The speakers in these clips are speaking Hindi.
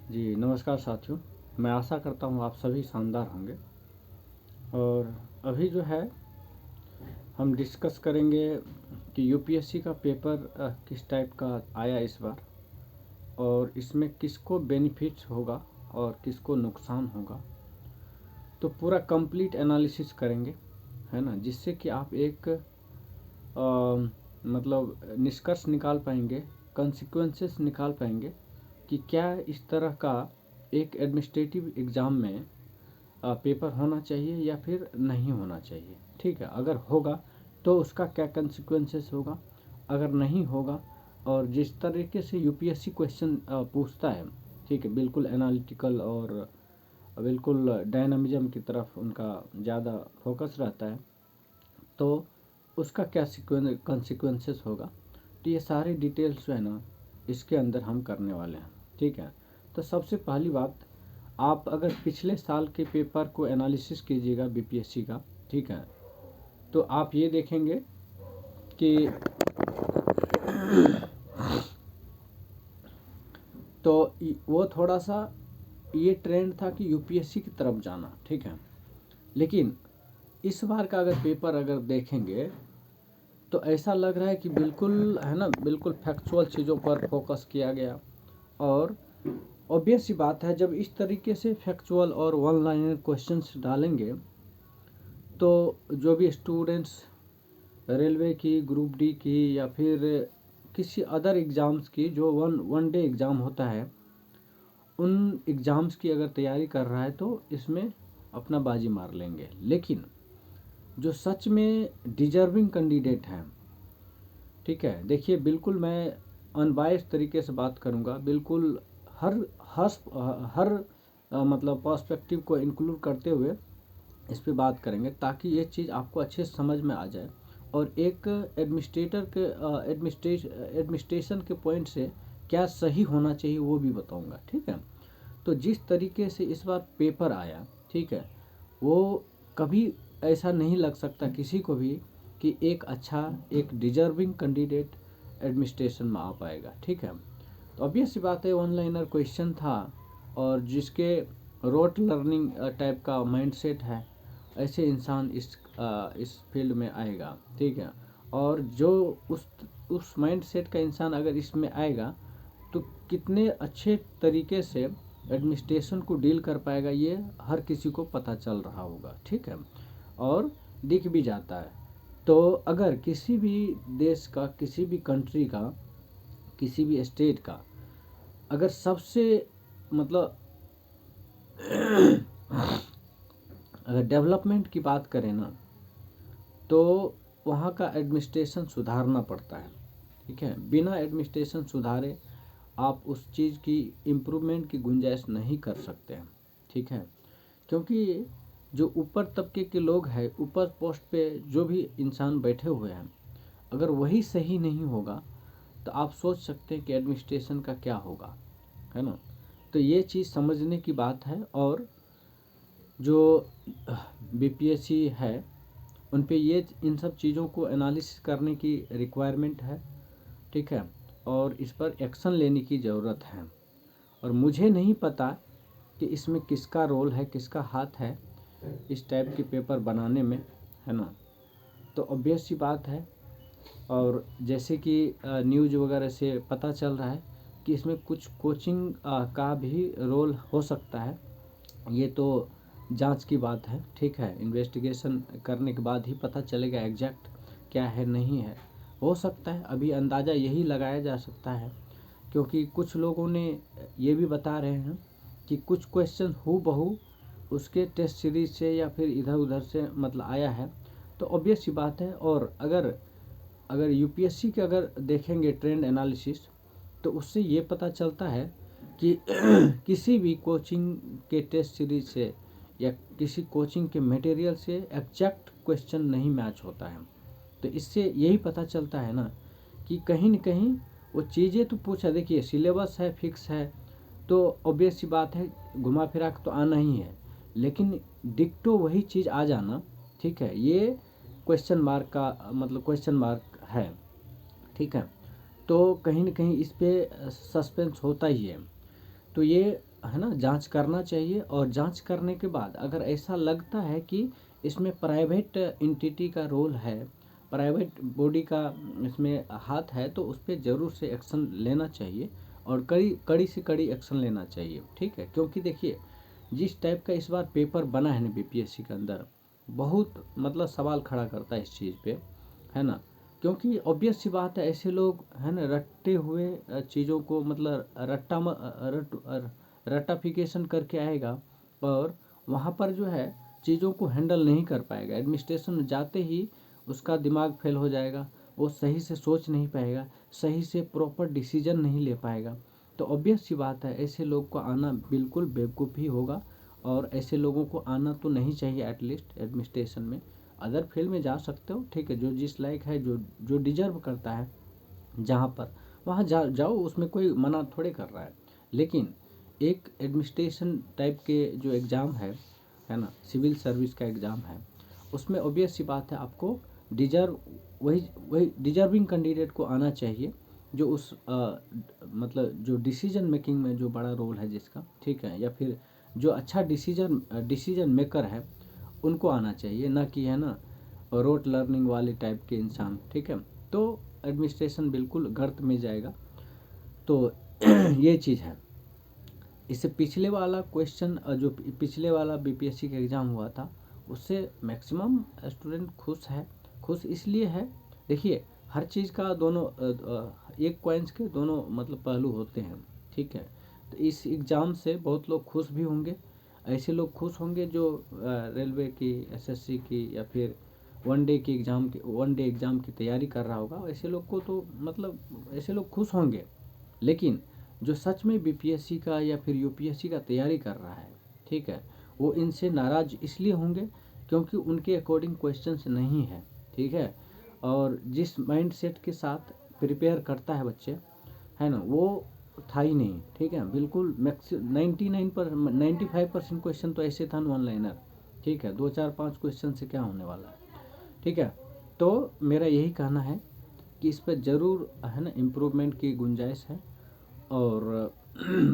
जी नमस्कार साथियों। मैं आशा करता हूँ आप सभी शानदार होंगे। और अभी जो है हम डिस्कस करेंगे कि यूपीएससी का पेपर किस टाइप का आया इस बार, और इसमें किसको बेनिफिट्स होगा और किसको नुकसान होगा। तो पूरा कंप्लीट एनालिसिस करेंगे, है ना, जिससे कि आप एक मतलब निष्कर्ष निकाल पाएंगे, कंसिक्वेंसेस निकाल पाएंगे कि क्या इस तरह का एक एडमिनिस्ट्रेटिव एग्ज़ाम में पेपर होना चाहिए या फिर नहीं होना चाहिए। ठीक है, अगर होगा तो उसका क्या कंसिक्वेंसेस होगा, अगर नहीं होगा और जिस तरीके से यूपीएससी क्वेश्चन पूछता है, ठीक है, बिल्कुल एनालिटिकल और बिल्कुल डायनामिज्म की तरफ उनका ज़्यादा फोकस रहता है, तो उसका क्या कंसिक्वेंसेस होगा। तो ये सारी डिटेल्स जो है ना इसके अंदर हम करने वाले हैं। ठीक है, तो सबसे पहली बात, आप अगर पिछले साल के पेपर को एनालिसिस कीजिएगा बीपीएससी का, ठीक है, तो आप ये देखेंगे कि तो वो थोड़ा सा ये ट्रेंड था कि यूपीएससी की तरफ जाना, ठीक है। लेकिन इस बार का अगर पेपर अगर देखेंगे तो ऐसा लग रहा है कि बिल्कुल, है ना, बिल्कुल फैक्चुअल चीज़ों पर फोकस किया गया। और ऑब्वियस सी बात है, जब इस तरीके से फैक्चुअल और वन लाइनर क्वेश्चंस डालेंगे तो जो भी स्टूडेंट्स रेलवे की, ग्रुप डी की या फिर किसी अदर एग्ज़ाम्स की जो वन डे एग्ज़ाम होता है, उन एग्ज़ाम्स की अगर तैयारी कर रहा है तो इसमें अपना बाजी मार लेंगे। लेकिन जो सच में डिजर्विंग कैंडिडेट हैं, ठीक है, देखिए, बिल्कुल मैं अनबायस्ड तरीके से बात करूंगा, बिल्कुल हर हर हर मतलब पर्सपेक्टिव को इंक्लूड करते हुए इस पे बात करेंगे, ताकि ये चीज़ आपको अच्छे से समझ में आ जाए। और एक एडमिनिस्ट्रेटर के एडमिनिस्ट्रेशन के पॉइंट से क्या सही होना चाहिए वो भी बताऊंगा। ठीक है, तो जिस तरीके से इस बार पेपर आया, ठीक है, वो कभी ऐसा नहीं लग सकता किसी को भी कि एक अच्छा, एक डिजर्विंग कैंडिडेट एडमिनिस्ट्रेशन में आ पाएगा। ठीक है, तो ऑब्वियस सी बात है, ऑनलाइनर क्वेश्चन था और जिसके रोट लर्निंग टाइप का माइंडसेट है, ऐसे इंसान इस फील्ड में आएगा। ठीक है, और जो उस माइंडसेट का इंसान अगर इसमें आएगा तो कितने अच्छे तरीके से एडमिनिस्ट्रेशन को डील कर पाएगा, ये हर किसी को पता चल रहा होगा। ठीक है, और दिख भी जाता है। तो अगर किसी भी देश का, किसी भी कंट्री का, किसी भी स्टेट का अगर सबसे मतलब अगर डेवलपमेंट की बात करें ना, तो वहाँ का एडमिनिस्ट्रेशन सुधारना पड़ता है। ठीक है, बिना एडमिनिस्ट्रेशन सुधारे आप उस चीज़ की इम्प्रूवमेंट की गुंजाइश नहीं कर सकते हैं। ठीक है, क्योंकि जो ऊपर तबके के लोग हैं, ऊपर पोस्ट पे जो भी इंसान बैठे हुए हैं, अगर वही सही नहीं होगा तो आप सोच सकते हैं कि एडमिनिस्ट्रेशन का क्या होगा, है ना। तो ये चीज़ समझने की बात है। और जो बीपीएससी है उन पे ये इन सब चीज़ों को एनालिसिस करने की रिक्वायरमेंट है। ठीक है, और इस पर एक्शन लेने की ज़रूरत है। और मुझे नहीं पता कि इसमें किसका रोल है, किसका हाथ है इस टाइप के पेपर बनाने में, है ना। तो ऑब्वियस सी बात है, और जैसे कि न्यूज़ वगैरह से पता चल रहा है कि इसमें कुछ कोचिंग का भी रोल हो सकता है। ये तो जांच की बात है। ठीक है, इन्वेस्टिगेशन करने के बाद ही पता चलेगा एग्जैक्ट क्या है, नहीं है। हो सकता है, अभी अंदाज़ा यही लगाया जा सकता है, क्योंकि कुछ लोगों ने ये भी बता रहे हैं कि कुछ क्वेश्चन हूबहू उसके टेस्ट सीरीज से या फिर इधर उधर से मतलब आया है। तो ऑब्वियस सी बात है। और अगर अगर यूपीएससी के अगर देखेंगे ट्रेंड एनालिसिस, तो उससे ये पता चलता है कि किसी भी कोचिंग के टेस्ट सीरीज से या किसी कोचिंग के मटेरियल से एग्जैक्ट क्वेश्चन नहीं मैच होता है। तो इससे यही पता चलता है ना कि कहीं न कहीं वो चीज़ें तो पूछा, देखिए सिलेबस है, फिक्स है, तो ऑब्वियस सी बात है, घुमा फिरा के तो आना ही है। लेकिन डिक्टो वही चीज़ आ जाना, ठीक है, ये क्वेश्चन मार्क का मतलब क्वेश्चन मार्क है। ठीक है, तो कहीं न कहीं इस पे सस्पेंस होता ही है। तो ये है ना जांच करना चाहिए। और जांच करने के बाद अगर ऐसा लगता है कि इसमें प्राइवेट एंटिटी का रोल है, प्राइवेट बॉडी का इसमें हाथ है, तो उस पर ज़रूर से एक्शन लेना चाहिए और कड़ी से कड़ी एक्शन लेना चाहिए। ठीक है, क्योंकि देखिए जिस टाइप का इस बार पेपर बना है ना बीपीएससी के अंदर, बहुत मतलब सवाल खड़ा करता है इस चीज़ पे, है ना। क्योंकि ऑब्वियस सी बात है, ऐसे लोग है ना रट्टे हुए चीज़ों को मतलब रट्टाफिकेशन करके आएगा और वहाँ पर जो है चीज़ों को हैंडल नहीं कर पाएगा। एडमिनिस्ट्रेशन में जाते ही उसका दिमाग फेल हो जाएगा, वो सही से सोच नहीं पाएगा, सही से प्रॉपर डिसीजन नहीं ले पाएगा। तो ऑब्वियस सी बात है, ऐसे लोग को आना बिल्कुल बेवकूफ़ी होगा और ऐसे लोगों को आना तो नहीं चाहिए। एटलीस्ट एडमिनिस्ट्रेशन में अदर फील्ड में जा सकते हो, ठीक है, जो जिस लायक है, जो जो डिजर्व करता है जहाँ पर, वहाँ जाओ, उसमें कोई मना थोड़े कर रहा है। लेकिन एक एडमिनिस्ट्रेशन टाइप के जो एग्ज़ाम है ना, सिविल सर्विस का एग्ज़ाम है, उसमें ऑब्वियस सी बात है आपको डिजर्व वही वही डिजर्विंग कैंडिडेट को आना चाहिए, जो उस मतलब जो डिसीजन मेकिंग में जो बड़ा रोल है जिसका, ठीक है, या फिर जो अच्छा डिसीजन मेकर है, उनको आना चाहिए, ना कि है ना रोट लर्निंग वाले टाइप के इंसान। ठीक है, तो एडमिनिस्ट्रेशन बिल्कुल गर्त में जाएगा। तो ये चीज़ है। इससे पिछले वाला क्वेश्चन जो पिछले वाला बीपीएससी का एग्ज़ाम हुआ था, उससे मैक्सिमम स्टूडेंट खुश है। खुश इसलिए है, देखिए हर चीज़ का दोनों एक कॉइन्स के दोनों मतलब पहलू होते हैं। ठीक है, तो इस एग्ज़ाम से बहुत लोग खुश भी होंगे। ऐसे लोग खुश होंगे जो रेलवे की, एसएससी की, या फिर वन डे एग्ज़ाम की तैयारी कर रहा होगा। ऐसे लोग को तो मतलब ऐसे लोग खुश होंगे। लेकिन जो सच में बीपीएससी का या फिर यूपीएससी का तैयारी कर रहा है, ठीक है, वो इनसे नाराज़ इसलिए होंगे क्योंकि उनके अकॉर्डिंग क्वेश्चंस नहीं है। ठीक है, और जिस माइंड सेट के साथ प्रिपेयर करता है बच्चे, है ना, वो था ही नहीं। ठीक है, बिल्कुल 95% क्वेश्चन तो ऐसे था नॉन लाइनर। ठीक है, 2 4 5 क्वेश्चन से क्या होने वाला है। ठीक है, तो मेरा यही कहना है कि इस पर ज़रूर है ना इम्प्रूवमेंट की गुंजाइश है। और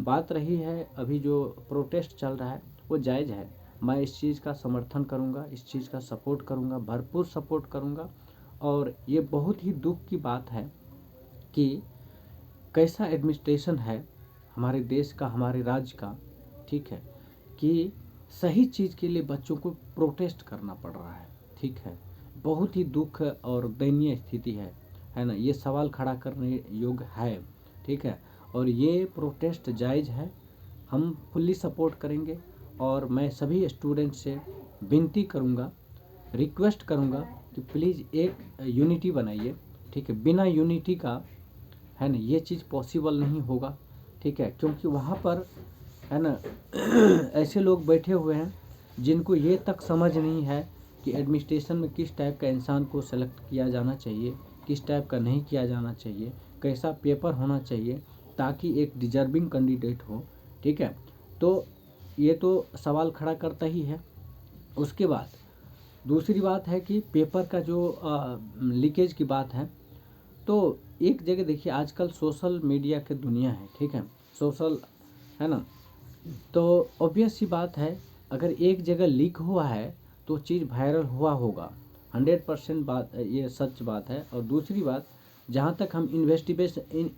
बात रही है अभी जो प्रोटेस्ट चल रहा है, वो जायज़ है। मैं इस चीज़ का समर्थन करूँगा, इस चीज़ का सपोर्ट करूँगा, भरपूर सपोर्ट करूँगा। और ये बहुत ही दुख की बात है कि कैसा एडमिनिस्ट्रेशन है हमारे देश का, हमारे राज्य का, ठीक है, कि सही चीज़ के लिए बच्चों को प्रोटेस्ट करना पड़ रहा है। ठीक है, बहुत ही दुख और दयनीय स्थिति है ना, ये सवाल खड़ा करने योग्य है। ठीक है, और ये प्रोटेस्ट जायज़ है, हम फुल्ली सपोर्ट करेंगे। और मैं सभी स्टूडेंट से विनती करूँगा, रिक्वेस्ट करूँगा कि प्लीज़ एक यूनिटी बनाइए। ठीक है, बिना यूनिटी का है ना ये चीज़ पॉसिबल नहीं होगा। ठीक है, क्योंकि वहाँ पर है ना ऐसे लोग बैठे हुए हैं जिनको ये तक समझ नहीं है कि एडमिनिस्ट्रेशन में किस टाइप का इंसान को सेलेक्ट किया जाना चाहिए, किस टाइप का नहीं किया जाना चाहिए, कैसा पेपर होना चाहिए ताकि एक डिजर्विंग कैंडिडेट हो। ठीक है, तो ये तो सवाल खड़ा करता ही है। उसके बाद दूसरी बात है कि पेपर का जो लीकेज की बात है, तो एक जगह देखिए आजकल सोशल मीडिया की दुनिया है। ठीक है, सोशल है ना, तो ऑब्वियस सी बात है, अगर एक जगह लीक हुआ है तो चीज़ वायरल हुआ होगा। 100% बात ये सच बात है। और दूसरी बात, जहाँ तक हम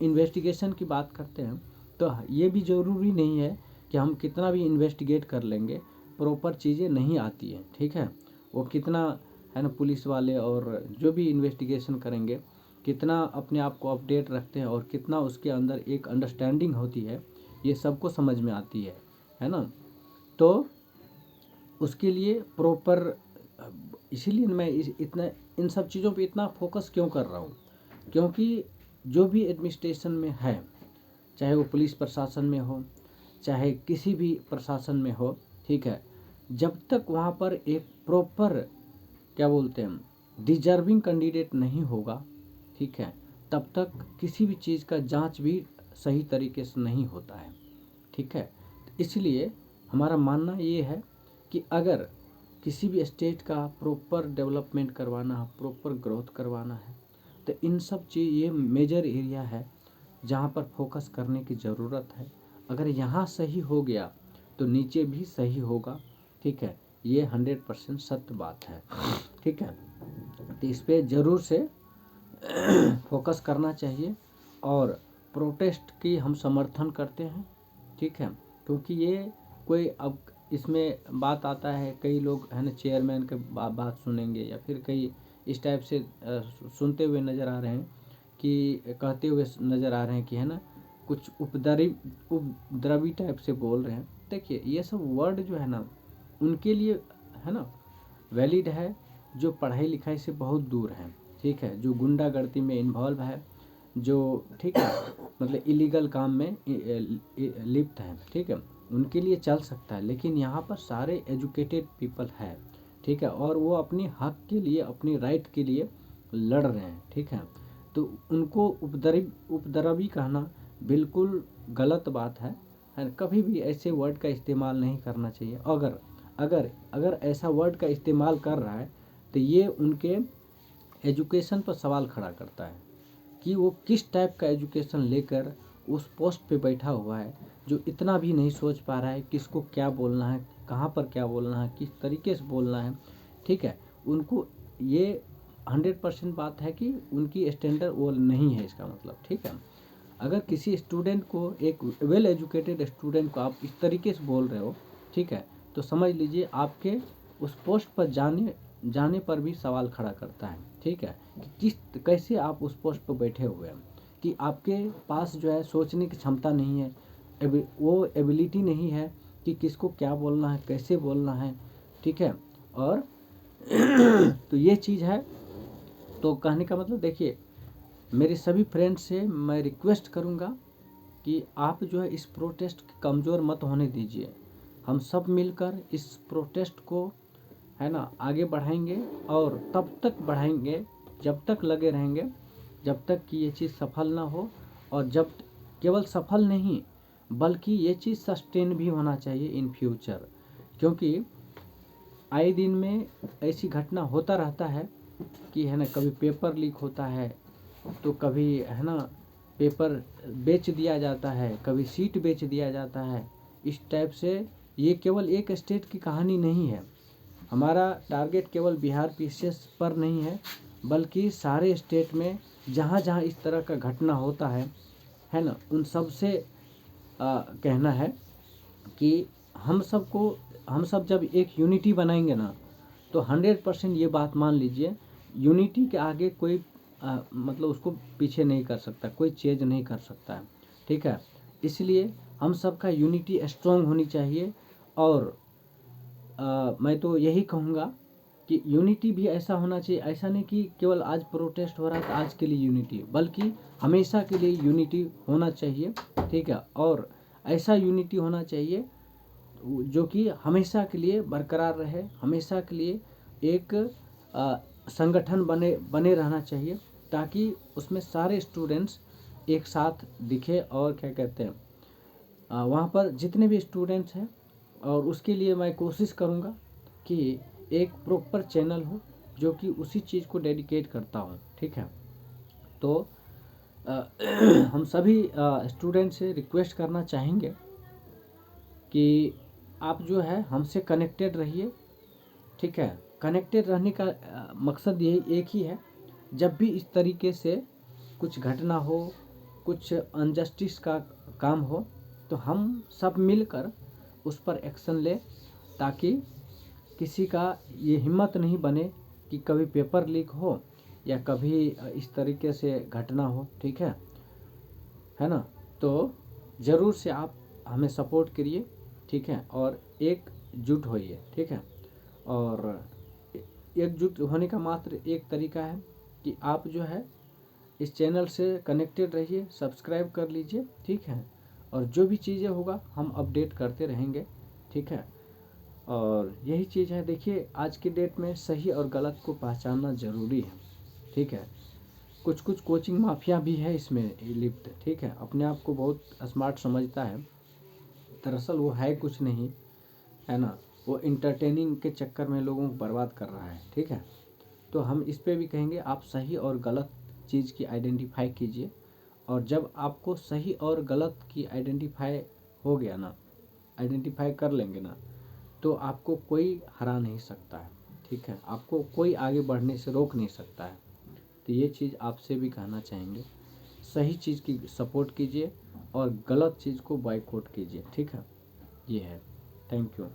इन्वेस्टिगेशन की बात करते हैं, तो ये भी ज़रूरी नहीं है कि हम कितना भी इन्वेस्टिगेट कर लेंगे, प्रॉपर चीज़ें नहीं आती हैं। ठीक है, वो कितना है ना पुलिस वाले और जो भी इन्वेस्टिगेशन करेंगे, कितना अपने आप को अपडेट रखते हैं और कितना उसके अंदर एक अंडरस्टैंडिंग होती है, ये सबको समझ में आती है ना। तो उसके लिए प्रॉपर, इसीलिए मैं इतना इन सब चीज़ों पे इतना फोकस क्यों कर रहा हूँ, क्योंकि जो भी एडमिनिस्ट्रेशन में है, चाहे वो पुलिस प्रशासन में हो, चाहे किसी भी प्रशासन में हो, ठीक है, जब तक वहाँ पर एक प्रॉपर क्या बोलते हैं डिजर्विंग कैंडिडेट नहीं होगा, ठीक है, तब तक किसी भी चीज़ का जांच भी सही तरीके से नहीं होता है। ठीक है, इसलिए हमारा मानना ये है कि अगर किसी भी स्टेट का प्रॉपर डेवलपमेंट करवाना है, प्रॉपर ग्रोथ करवाना है, तो इन सब चीज़ ये मेजर एरिया है जहाँ पर फोकस करने की ज़रूरत है। अगर यहाँ सही हो गया तो नीचे भी सही होगा, ठीक है। ये 100% सत्य बात है, ठीक है। तो इस पर ज़रूर से फोकस करना चाहिए और प्रोटेस्ट की हम समर्थन करते हैं, ठीक है। क्योंकि ये कोई अब इसमें बात आता है, कई लोग है ना चेयरमैन के बात सुनेंगे या फिर कई इस टाइप से सुनते हुए नज़र आ रहे हैं कि कहते हुए नज़र आ रहे हैं कि है ना कुछ उपद्रवी टाइप से बोल रहे हैं। देखिए ये सब वर्ड जो है ना उनके लिए है ना वैलिड है जो पढ़ाई लिखाई से बहुत दूर है, ठीक है, जो गुंडागर्दी में इन्वॉल्व है, जो ठीक है मतलब इलीगल काम में लिप्त है, ठीक है, उनके लिए चल सकता है। लेकिन यहाँ पर सारे एजुकेटेड पीपल है, ठीक है, और वो अपनी हक के लिए अपनी राइट के लिए लड़ रहे हैं, ठीक है। तो उनको उपद्रवी कहना बिल्कुल गलत बात है। कभी भी ऐसे वर्ड का इस्तेमाल नहीं करना चाहिए। अगर अगर अगर ऐसा वर्ड का इस्तेमाल कर रहा है तो ये उनके एजुकेशन पर सवाल खड़ा करता है कि वो किस टाइप का एजुकेशन लेकर उस पोस्ट पे बैठा हुआ है, जो इतना भी नहीं सोच पा रहा है किसको क्या बोलना है, कहाँ पर क्या बोलना है, किस तरीके से बोलना है, ठीक है। उनको ये 100% बात है कि उनकी स्टैंडर्ड वो नहीं है, इसका मतलब, ठीक है। अगर किसी स्टूडेंट को, एक वेल एजुकेटेड स्टूडेंट को आप इस तरीके से बोल रहे हो, ठीक है, तो समझ लीजिए आपके उस पोस्ट पर जाने पर भी सवाल खड़ा करता है, ठीक है, कि कैसे आप उस पोस्ट पर बैठे हुए हैं, कि आपके पास जो है सोचने की क्षमता नहीं है, वो एबिलिटी नहीं है कि किसको क्या बोलना है, कैसे बोलना है, ठीक है। और तो ये चीज़ है। तो कहने का मतलब देखिए, मेरे सभी फ्रेंड्स से मैं रिक्वेस्ट करूंगा कि आप जो है इस प्रोटेस्ट कमज़ोर मत होने दीजिए। हम सब मिलकर इस प्रोटेस्ट को है ना आगे बढ़ाएंगे और तब तक बढ़ाएंगे जब तक लगे रहेंगे, जब तक कि ये चीज़ सफल ना हो। और जब केवल सफल नहीं बल्कि ये चीज़ सस्टेन भी होना चाहिए इन फ्यूचर, क्योंकि आए दिन में ऐसी घटना होता रहता है कि है ना कभी पेपर लीक होता है, तो कभी है ना पेपर बेच दिया जाता है, कभी सीट बेच दिया जाता है। इस टाइप से ये केवल एक स्टेट की कहानी नहीं है। हमारा टारगेट केवल बिहार पीसीएस पर नहीं है, बल्कि सारे स्टेट में जहाँ जहाँ इस तरह का घटना होता है ना, उन सब से कहना है कि हम सब जब एक यूनिटी बनाएंगे ना, तो 100% ये बात मान लीजिए, यूनिटी के आगे कोई मतलब उसको पीछे नहीं कर सकता, कोई चेंज नहीं कर सकता है, ठीक है। इसलिए हम सब का यूनिटी स्ट्रॉन्ग होनी चाहिए। और मैं तो यही कहूँगा कि यूनिटी भी ऐसा होना चाहिए, ऐसा नहीं कि केवल आज प्रोटेस्ट हो रहा है तो आज के लिए यूनिटी, बल्कि हमेशा के लिए यूनिटी होना चाहिए, ठीक है। और ऐसा यूनिटी होना चाहिए जो कि हमेशा के लिए बरकरार रहे, हमेशा के लिए एक संगठन बने रहना चाहिए, ताकि उसमें सारे स्टूडेंट्स एक साथ दिखे। और क्या कहते हैं वहाँ पर जितने भी स्टूडेंट्स हैं, और उसके लिए मैं कोशिश करूँगा कि एक प्रॉपर चैनल हो जो कि उसी चीज़ को डेडिकेट करता हो, ठीक है। तो हम सभी स्टूडेंट से रिक्वेस्ट करना चाहेंगे कि आप जो है हमसे कनेक्टेड रहिए, ठीक है। कनेक्टेड रहने का मकसद यही एक ही है, जब भी इस तरीके से कुछ घटना हो, कुछ अनजस्टिस का काम हो, तो हम सब मिलकर उस पर एक्शन ले, ताकि किसी का ये हिम्मत नहीं बने कि कभी पेपर लीक हो या कभी इस तरीके से घटना हो, ठीक है ना। तो ज़रूर से आप हमें सपोर्ट करिए, ठीक है, और एकजुट होइए, ठीक है। और एकजुट होने का मात्र एक तरीका है कि आप जो है इस चैनल से कनेक्टेड रहिए, सब्सक्राइब कर लीजिए, ठीक है। और जो भी चीज़ें होगा हम अपडेट करते रहेंगे, ठीक है। और यही चीज़ है। देखिए आज की डेट में सही और गलत को पहचानना ज़रूरी है, ठीक है। कुछ कोचिंग माफिया भी है इसमें लिप्त, ठीक है, अपने आप को बहुत स्मार्ट समझता है, दरअसल वो है कुछ नहीं, है ना, वो इंटरटेनिंग के चक्कर में लोगों को बर्बाद कर रहा है, ठीक है। तो हम इस पे भी कहेंगे आप सही और गलत चीज़ की आइडेंटिफाई कीजिए, और जब आपको सही और गलत की आइडेंटिफाई हो गया ना, आइडेंटिफाई कर लेंगे ना, तो आपको कोई हरा नहीं सकता है, ठीक है, आपको कोई आगे बढ़ने से रोक नहीं सकता है। तो ये चीज़ आपसे भी कहना चाहेंगे, सही चीज़ की सपोर्ट कीजिए और गलत चीज़ को बॉयकॉट कीजिए, ठीक है, ये है। Thank you.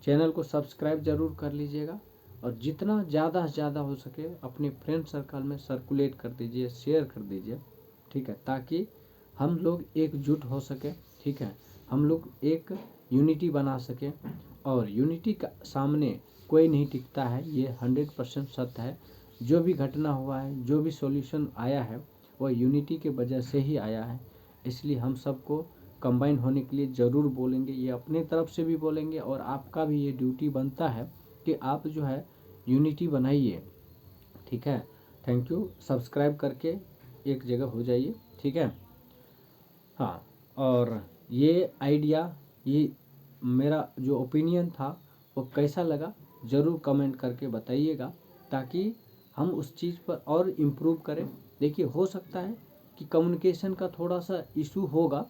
चैनल को सब्सक्राइब ज़रूर कर लीजिएगा और जितना ज़्यादा से ज़्यादा हो सके अपने फ्रेंड सर्कल में सर्कुलेट कर दीजिए, शेयर कर दीजिए, ठीक है, ताकि हम लोग एकजुट हो सके, ठीक है, हम लोग एक यूनिटी बना सकें। और यूनिटी का सामने कोई नहीं टिकता है, ये 100% सत्य है। जो भी घटना हुआ है, जो भी सॉल्यूशन आया है, वो यूनिटी के वजह से ही आया है। इसलिए हम सबको कंबाइन होने के लिए ज़रूर बोलेंगे, ये अपने तरफ से भी बोलेंगे और आपका भी ये ड्यूटी बनता है कि आप जो है यूनिटी बनाइए, ठीक है। Thank you. सब्सक्राइब करके एक जगह हो जाइए, ठीक है। हाँ, और ये आइडिया, ये मेरा जो ओपिनियन था वो कैसा लगा ज़रूर कमेंट करके बताइएगा, ताकि हम उस चीज़ पर और इम्प्रूव करें। देखिए, हो सकता है कि कम्युनिकेशन का थोड़ा सा इशू होगा,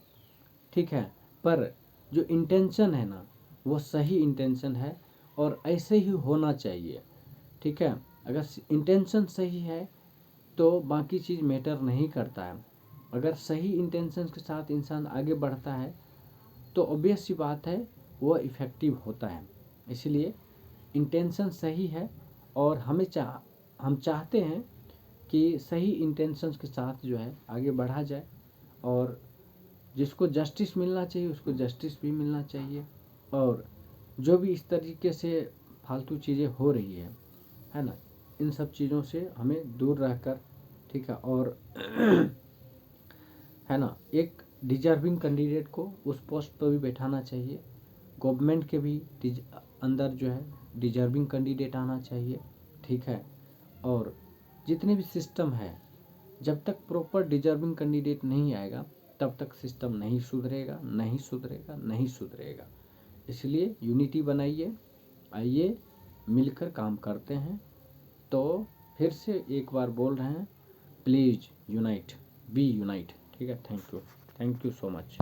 ठीक है, पर जो इंटेंशन है ना, वो सही इंटेंशन है और ऐसे ही होना चाहिए, ठीक है। अगर इंटेंशन सही है तो बाकी चीज़ मैटर नहीं करता है। अगर सही इंटेंशन के साथ इंसान आगे बढ़ता है तो ऑब्वियस सी बात है वो इफ़ेक्टिव होता है। इसलिए इंटेंशन सही है और हम चाहते हैं कि सही इंटेंशंस के साथ जो है आगे बढ़ा जाए और जिसको जस्टिस मिलना चाहिए उसको जस्टिस भी मिलना चाहिए। और जो भी इस तरीके से फालतू चीज़ें हो रही है ना, इन सब चीज़ों से हमें दूर रहकर, ठीक है, और है ना, एक डिजर्विंग कैंडिडेट को उस पोस्ट पर भी बैठाना चाहिए। गवर्नमेंट के भी अंदर जो है डिजर्विंग कैंडिडेट आना चाहिए, ठीक है। और जितने भी सिस्टम है, जब तक प्रॉपर डिजर्विंग कैंडिडेट नहीं आएगा तब तक सिस्टम नहीं सुधरेगा, नहीं सुधरेगा, नहीं सुधरेगा। इसलिए यूनिटी बनाइए, आइए मिलकर काम करते हैं। तो फिर से एक बार बोल रहे हैं, प्लीज़ यूनाइट, बी यूनाइट, ठीक है। Thank you so much.